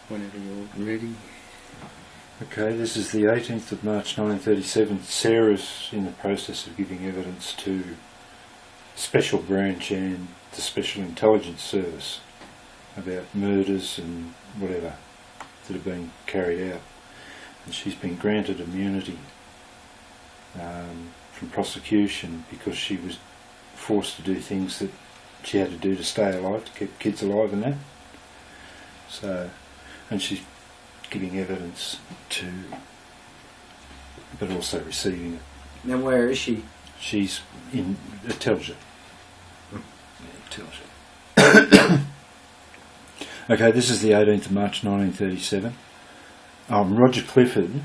whenever you're ready. Okay, this is the 18th of March 1937. Sarah's in the process of giving evidence to Special Branch and the Special Intelligence Service about murders and whatever that have been carried out. And she's been granted immunity from prosecution because she was forced to do things that she had to do to stay alive, to keep kids alive and that. So, and she's giving evidence to, but also receiving it. Now where is she? She's in, it tells you. It tells you. Okay, this is the 18th of March 1937. Roger Clifford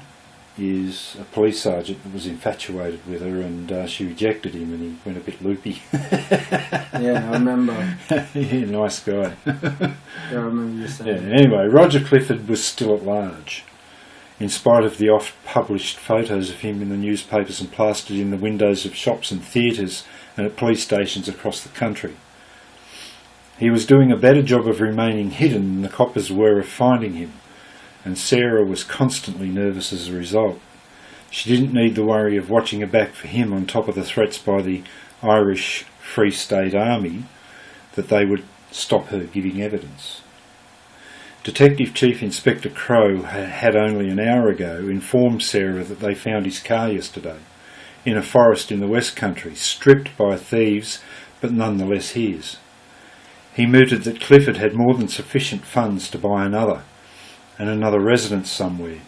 is a police sergeant that was infatuated with her, and she rejected him and he went a bit loopy. Yeah, I remember. Yeah, nice guy. Yeah, I remember you saying. Yeah, anyway, Roger Clifford was still at large, in spite of the oft-published photos of him in the newspapers and plastered in the windows of shops and theatres and at police stations across the country. He was doing a better job of remaining hidden than the coppers were of finding him, and Sarah was constantly nervous as a result. She didn't need the worry of watching her back for him on top of the threats by the Irish Free State Army that they would stop her giving evidence. Detective Chief Inspector Crowe had only an hour ago informed Sarah that they found his car yesterday in a forest in the West Country, stripped by thieves but nonetheless his. He mooted that Clifford had more than sufficient funds to buy another, and another residence somewhere,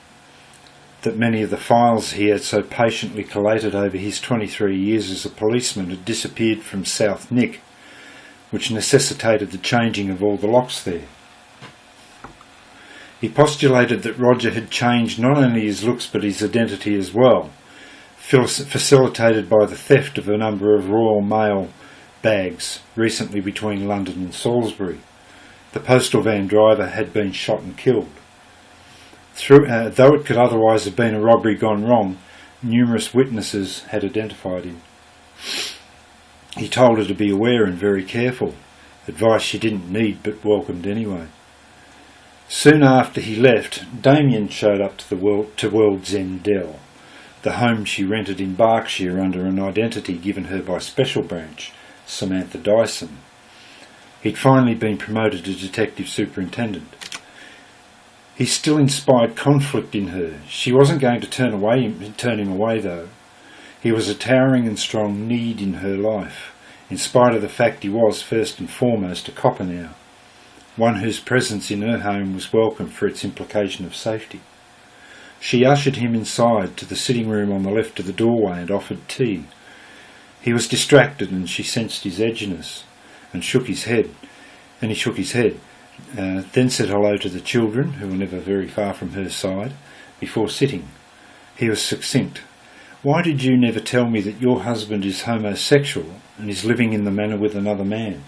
that many of the files he had so patiently collated over his 23 years as a policeman had disappeared from South Nick, which necessitated the changing of all the locks there. He postulated that Roger had changed not only his looks but his identity as well, facilitated by the theft of a number of Royal Mail bags recently between London and Salisbury. The postal van driver had been shot and killed. Though it could otherwise have been a robbery gone wrong, numerous witnesses had identified him. He told her to be aware and very careful, advice she didn't need but welcomed anyway. Soon after he left, Damien showed up to World's End Dell, the home she rented in Berkshire under an identity given her by Special Branch, Samantha Dyson. He'd finally been promoted to detective superintendent. He still inspired conflict in her. She wasn't going to turn him away though. He was a towering and strong need in her life, in spite of the fact he was first and foremost a copper now, one whose presence in her home was welcome for its implication of safety. She ushered him inside to the sitting room on the left of the doorway and offered tea. He was distracted and she sensed his edginess and he shook his head, then said hello to the children, who were never very far from her side, before sitting. He was succinct. "Why did you never tell me that your husband is homosexual and is living in the manor with another man?"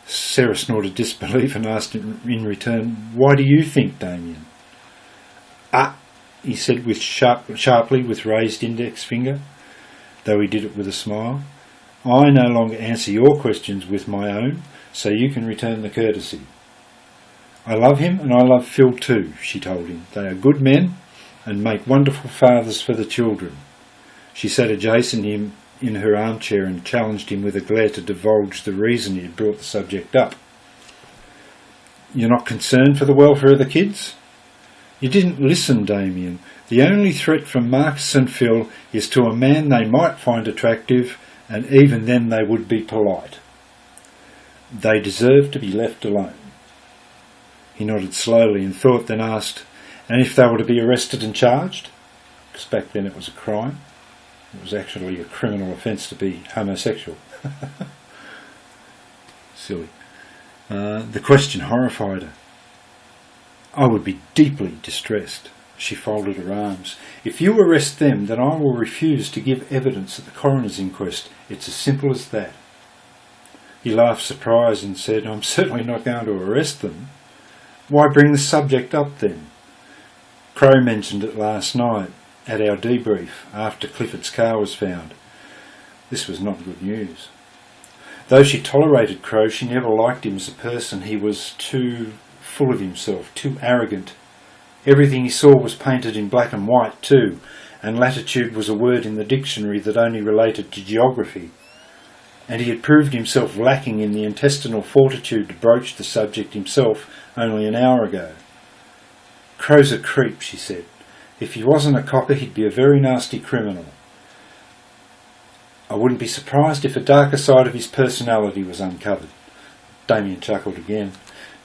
Sarah snorted disbelief and asked in return, "Why do you think, Damien?" "Ah," he said sharply with raised index finger, though he did it with a smile. "I no longer answer your questions with my own, so you can return the courtesy." "I love him and I love Phil too," she told him. "They are good men and make wonderful fathers for the children." She sat adjacent to him in her armchair and challenged him with a glare to divulge the reason he had brought the subject up. "You're not concerned for the welfare of the kids?" "You didn't listen, Damien. The only threat from Marcus and Phil is to a man they might find attractive, and even then they would be polite. They deserve to be left alone." He nodded slowly and thought, then asked, "And if they were to be arrested and charged?" Because back then it was a crime. It was actually a criminal offence to be homosexual. Silly. The question horrified her. "I would be deeply distressed." She folded her arms. "If you arrest them, then I will refuse to give evidence at the coroner's inquest. It's as simple as that." He laughed surprise and said, "I'm certainly not going to arrest them." "Why bring the subject up then?" "Crowe mentioned it last night at our debrief after Clifford's car was found." This was not good news. Though she tolerated Crowe, she never liked him as a person. He was too full of himself, too arrogant. Everything he saw was painted in black and white too, and latitude was a word in the dictionary that only related to geography. And he had proved himself lacking in the intestinal fortitude to broach the subject himself only an hour ago. "Crow's a creep," she said. "If he wasn't a cocker, he'd be a very nasty criminal. I wouldn't be surprised if a darker side of his personality was uncovered." Damien chuckled again.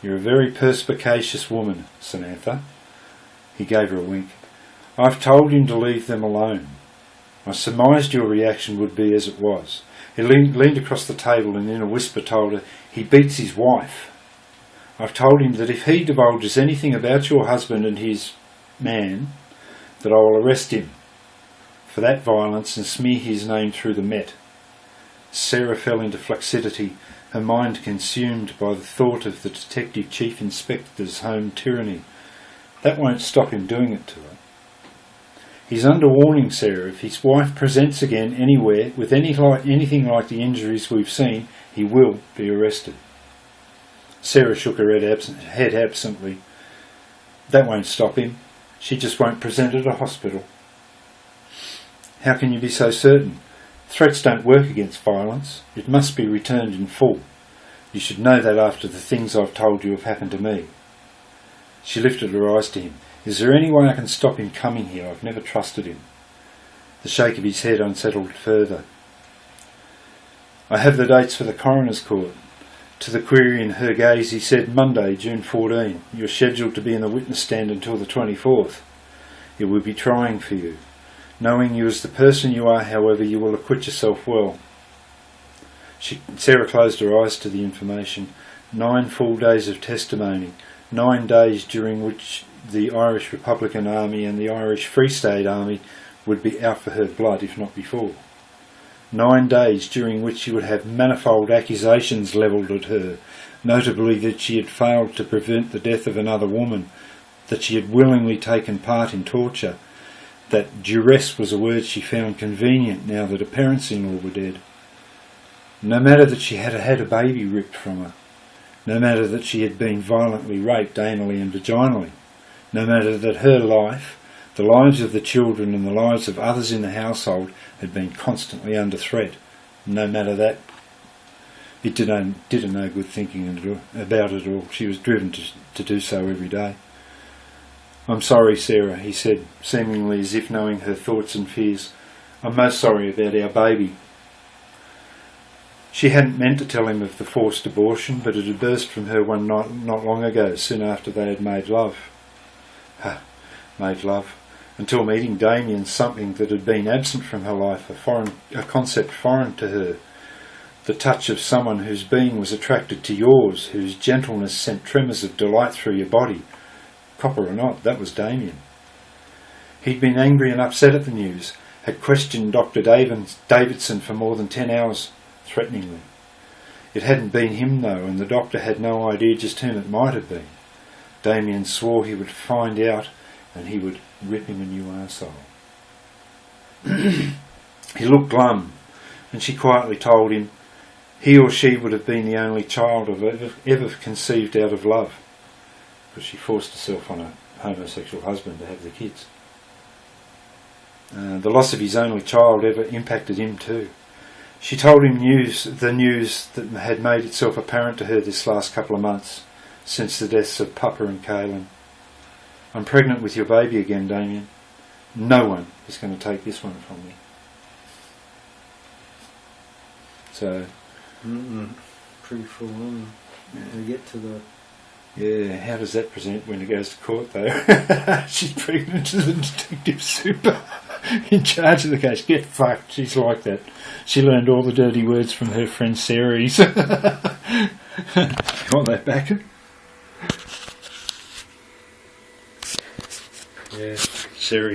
"You're a very perspicacious woman, Samantha." He gave her a wink. "I've told him to leave them alone. I surmised your reaction would be as it was." He leaned across the table and in a whisper told her, "He beats his wife. I've told him that if he divulges anything about your husband and his man, that I will arrest him for that violence and smear his name through the Met." Sarah fell into flaccidity, her mind consumed by the thought of the Detective Chief Inspector's home tyranny. That won't stop him doing it to her. "He's under warning, Sarah. If his wife presents again anywhere with anything like the injuries we've seen, he will be arrested." Sarah shook her head absently. "That won't stop him. She just won't present at a hospital." "How can you be so certain? Threats don't work against violence. It must be returned in full. You should know that after the things I've told you have happened to me." She lifted her eyes to him. "Is there any way I can stop him coming here? I've never trusted him." The shake of his head unsettled further. "I have the dates for the coroner's court." To the query in her gaze he said, "Monday, June 14. You're scheduled to be in the witness stand until the 24th. It will be trying for you. Knowing you as the person you are, however, you will acquit yourself well." Sarah closed her eyes to the information. 9 full days of testimony. 9 days during which the Irish Republican Army and the Irish Free State Army would be out for her blood, if not before. 9 days during which she would have manifold accusations levelled at her, notably that she had failed to prevent the death of another woman, that she had willingly taken part in torture, that duress was a word she found convenient now that her parents-in-law were dead. No matter that she had had a baby ripped from her, no matter that she had been violently raped anally and vaginally, no matter that her life, the lives of the children and the lives of others in the household had been constantly under threat, no matter that, it did her no good thinking about it all. She was driven to do so every day. "I'm sorry, Sarah," he said, seemingly as if knowing her thoughts and fears. "I'm most sorry about our baby." She hadn't meant to tell him of the forced abortion, but it had burst from her one night not long ago, soon after they had made love. Made love. Until meeting Damien, something that had been absent from her life, a concept foreign to her. The touch of someone whose being was attracted to yours, whose gentleness sent tremors of delight through your body. Copper or not, that was Damien. He'd been angry and upset at the news, had questioned Dr. Davidson for more than 10 hours, threateningly. It hadn't been him though, and the doctor had no idea just whom it might have been. Damien swore he would find out and he would rip him a new arsehole. He looked glum, and she quietly told him he or she would have been the only child ever conceived out of love, because she forced herself on a homosexual husband to have the kids. The loss of his only child ever impacted him too. She told him the news that had made itself apparent to her this last couple of months, since the deaths of Papa and Kaylin. "I'm pregnant with your baby again, Damien. No one is going to take this one from me." So... Pretty full on. We get to the... Yeah, how does that present when it goes to court though? She's pregnant to the detective super in charge of the case. Get fucked, she's like that. She learned all the dirty words from her friend Sarah's. You want that back? Yeah, Sarah.